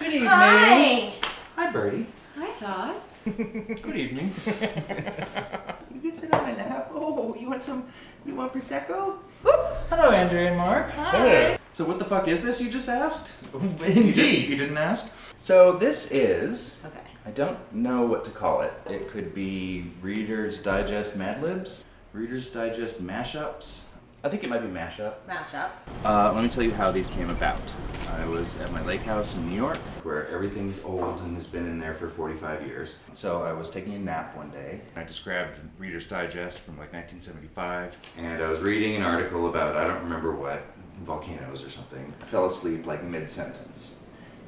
Good evening. Hi. Hi, Birdie. Hi, Todd. Good evening. You can sit on my lap. Oh, you want Prosecco? Hello, Andrew and Mark. Hi. So what the fuck is this you just asked? Indeed. You didn't ask? So this is, Okay. I don't know what to call it. It could be Reader's Digest Mad Libs, Reader's Digest Mashups. I think it might be Mashup. Mashup. Let me tell you how these came about. I was at my lake house in New York, where everything's old and has been in there for 45 years. So I was taking a nap one day. I just grabbed Reader's Digest from like 1975, and I was reading an article about, I don't remember what, volcanoes or something. I fell asleep like mid-sentence.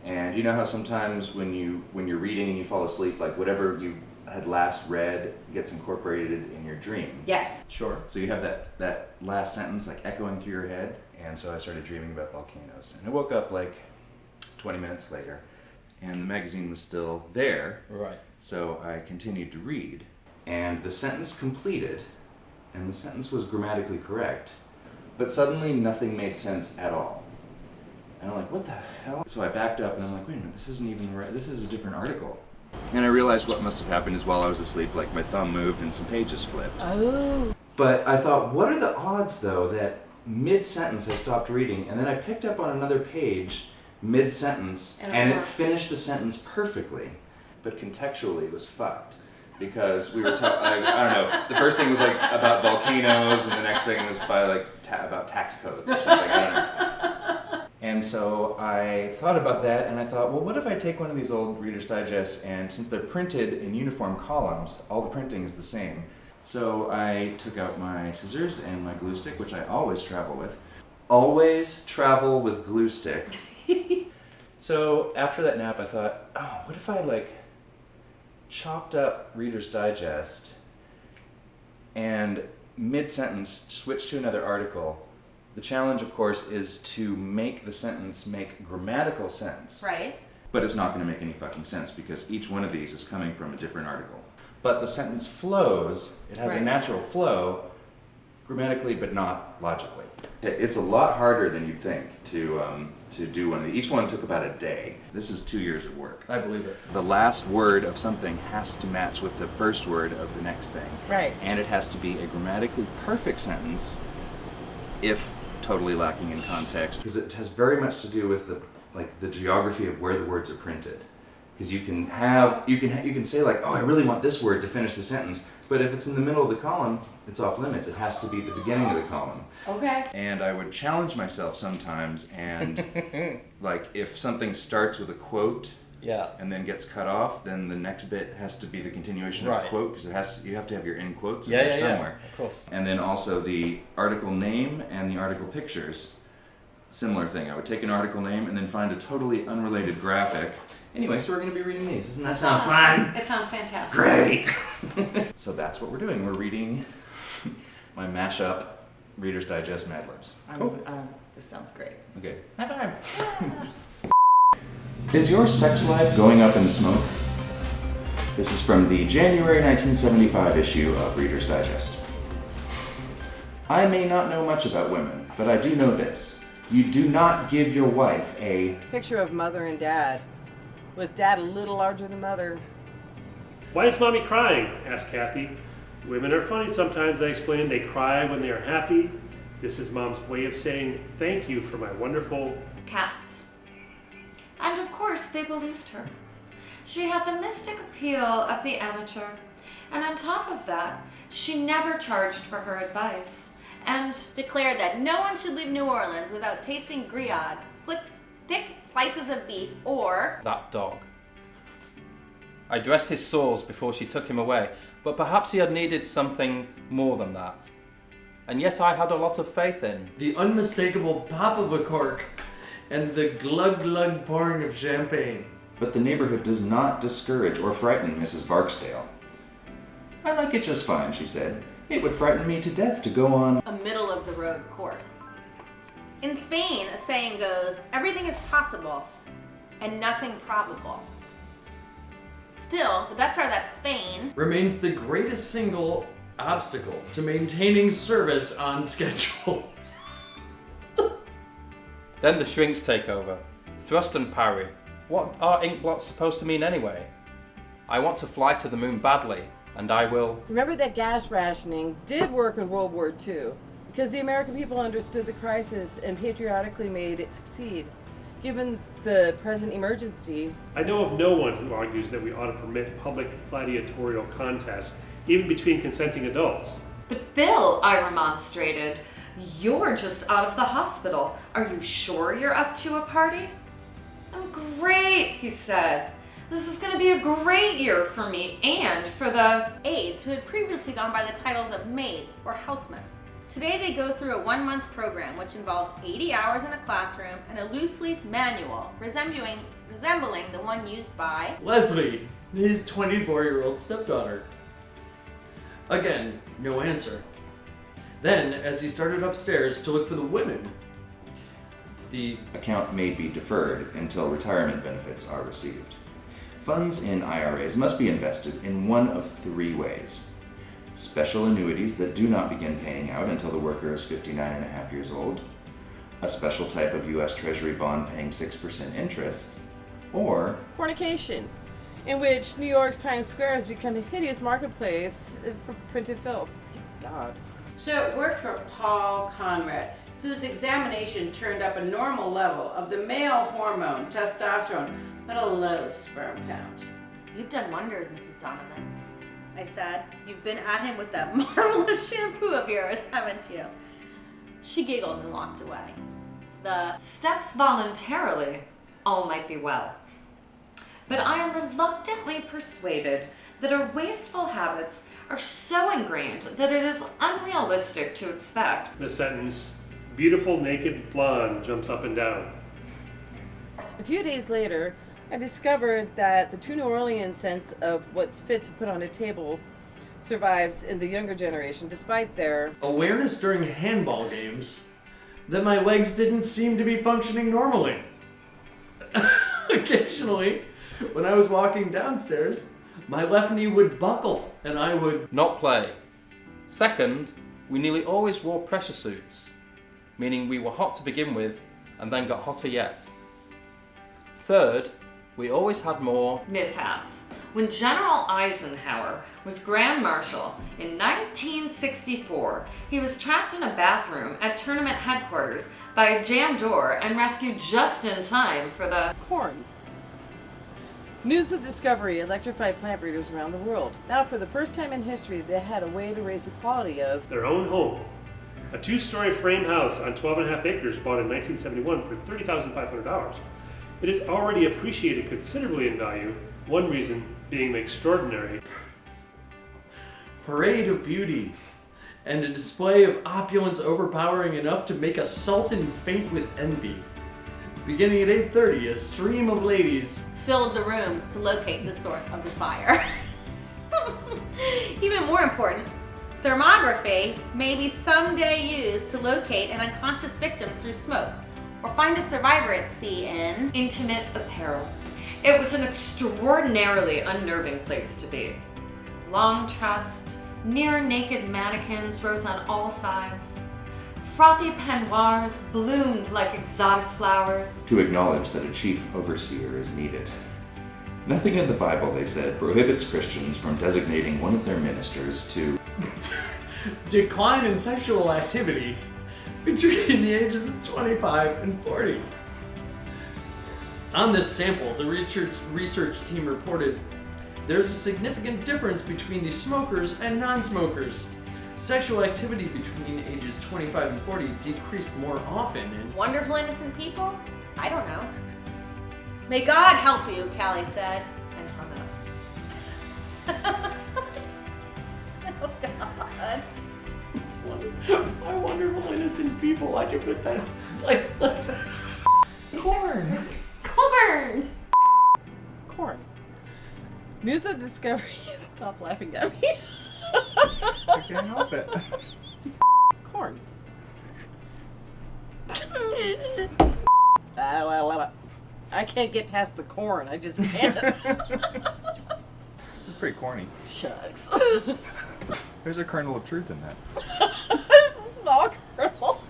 And you know how sometimes when you're reading and you fall asleep, like whatever you had last read gets incorporated in your dream. Yes. Sure. So you have that last sentence like echoing through your head, and so I started dreaming about volcanoes. And I woke up like 20 minutes later, and the magazine was still there. Right. So I continued to read, and the sentence completed, and the sentence was grammatically correct, but suddenly nothing made sense at all. And I'm like, what the hell? So I backed up, and I'm like, wait a minute, this isn't even right. This is a different article. And I realized what must have happened is while I was asleep, like my thumb moved and some pages flipped. Oh. But I thought, what are the odds though that mid-sentence I stopped reading and then I picked up on another page mid-sentence and it finished the sentence perfectly. But contextually it was fucked. Because we were talking, I don't know, the first thing was like about volcanoes and the next thing was by like about tax codes or something, I don't know. And so I thought about that and I thought, well, what if I take one of these old Reader's Digests and since they're printed in uniform columns, all the printing is the same. So I took out my scissors and my glue stick, which I always travel with. Always travel with glue stick. So after that nap I thought, oh, what if I like chopped up Reader's Digest and mid-sentence switched to another article. The challenge, of course, is to make the sentence make grammatical sense. Right. But it's not going to make any fucking sense because each one of these is coming from a different article. But the sentence flows, it has a natural flow, grammatically but not logically. It's a lot harder than you'd think to do one of these. Each one took about a day. This is 2 years of work. I believe it. The last word of something has to match with the first word of the next thing. Right. And it has to be a grammatically perfect sentence if totally lacking in context. Because it has very much to do with the geography of where the words are printed. Because you can say like, oh, I really want this word to finish the sentence, but if it's in the middle of the column, it's off limits. It has to be at the beginning of the column. Okay. And I would challenge myself sometimes, and like if something starts with a quote and then gets cut off, then the next bit has to be the continuation of the quote because you have to have your end quotes in there somewhere. Of course. And then also the article name and the article pictures. Similar thing. I would take an article name and then find a totally unrelated graphic. Anyway, so we're going to be reading these. Doesn't that sound fun? It sounds fantastic. Great! So that's what we're doing. We're reading my mashup Reader's Digest Mad Libs. Cool. This sounds great. Okay. High five. Is your sex life going up in smoke? This is from the January 1975 issue of Reader's Digest. I may not know much about women, but I do know this. You do not give your wife a picture of mother and dad, with dad a little larger than mother. Why is mommy crying? Asked Kathy. Women are funny sometimes, I explained. They cry when they are happy. This is mom's way of saying thank you for my wonderful Cats. And of course they believed her. She had the mystic appeal of the amateur. And on top of that, she never charged for her advice. And declared that no one should leave New Orleans without tasting grillade, thick slices of beef, or That dog. I dressed his sores before she took him away, but perhaps he had needed something more than that. And yet I had a lot of faith in the unmistakable pop of a cork and the glug-glug pouring of champagne. But the neighborhood does not discourage or frighten Mrs. Barksdale. I like it just fine, she said. It would frighten me to death to go on a middle-of-the-road course. In Spain, a saying goes, everything is possible and nothing probable. Still, the bets are that Spain remains the greatest single obstacle to maintaining service on schedule. Then the shrinks take over, thrust and parry, What are ink blots supposed to mean anyway? I want to fly to the moon badly, and I will... Remember that gas rationing did work in World War II because the American people understood the crisis and patriotically made it succeed. Given the present emergency... I know of no one who argues that we ought to permit public gladiatorial contests, even between consenting adults. But Bill, I remonstrated, you're just out of the hospital. Are you sure you're up to a party? I'm great, he said. This is going to be a great year for me and for the aides who had previously gone by the titles of maids or housemen. Today they go through a 1-month program which involves 80 hours in a classroom and a loose-leaf manual resembling the one used by Leslie, his 24-year-old stepdaughter. Again, no answer. Then, as he started upstairs to look for the women, the account may be deferred until retirement benefits are received. Funds in IRAs must be invested in one of 3 ways. Special annuities that do not begin paying out until the worker is 59.5 years old, a special type of U.S. Treasury bond paying 6% interest, or fornication, in which New York's Times Square has become a hideous marketplace for printed filth. Thank God. So it worked for Paul Conrad, whose examination turned up a normal level of the male hormone, testosterone, but a low sperm count. You've done wonders, Mrs. Donovan, I said. You've been at him with that marvelous shampoo of yours, haven't you? She giggled and walked away. The steps voluntarily all might be well. But I am reluctantly persuaded that our wasteful habits are so ingrained that it is unrealistic to expect. The sentence, beautiful naked blonde, jumps up and down. A few days later, I discovered that the true New Orleans sense of what's fit to put on a table survives in the younger generation, despite their awareness during handball games that my legs didn't seem to be functioning normally. Occasionally, when I was walking downstairs, my left knee would buckle and I would not play. Second, we nearly always wore pressure suits, meaning we were hot to begin with and then got hotter yet. Third, we always had more mishaps. When General Eisenhower was Grand Marshal in 1964, he was trapped in a bathroom at tournament headquarters by a jammed door and rescued just in time for the corn. News of discovery electrified plant breeders around the world. Now, for the first time in history, they had a way to raise the quality of their own home. A 2-story frame house on 12.5 acres bought in 1971 for $30,500. It is already appreciated considerably in value, one reason being the extraordinary parade of beauty and a display of opulence overpowering enough to make a sultan faint with envy. Beginning at 8:30, a stream of ladies filled the rooms to locate the source of the fire. Even more important, thermography may be someday used to locate an unconscious victim through smoke, or find a survivor at sea in intimate apparel. It was an extraordinarily unnerving place to be. Long trussed, near-naked mannequins rose on all sides. Frothy peignoirs bloomed like exotic flowers. To acknowledge that a chief overseer is needed. Nothing in the Bible, they said, prohibits Christians from designating one of their ministers to decline in sexual activity between the ages of 25 and 40. On this sample, the research team reported there's a significant difference between the smokers and non-smokers. Sexual activity between ages 25 and 40 decreased more often in wonderful innocent people? I don't know. May God help you, Callie said, and hung up. Oh God. My wonderful innocent people, why'd you put that? It's like corn. Corn! Corn. News of discovery. Stop laughing at me. I can't help it. Corn. I can't get past the corn. I just can't. It's pretty corny. Shucks. There's a kernel of truth in that. Small kernel.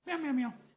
Meow, meow, meow.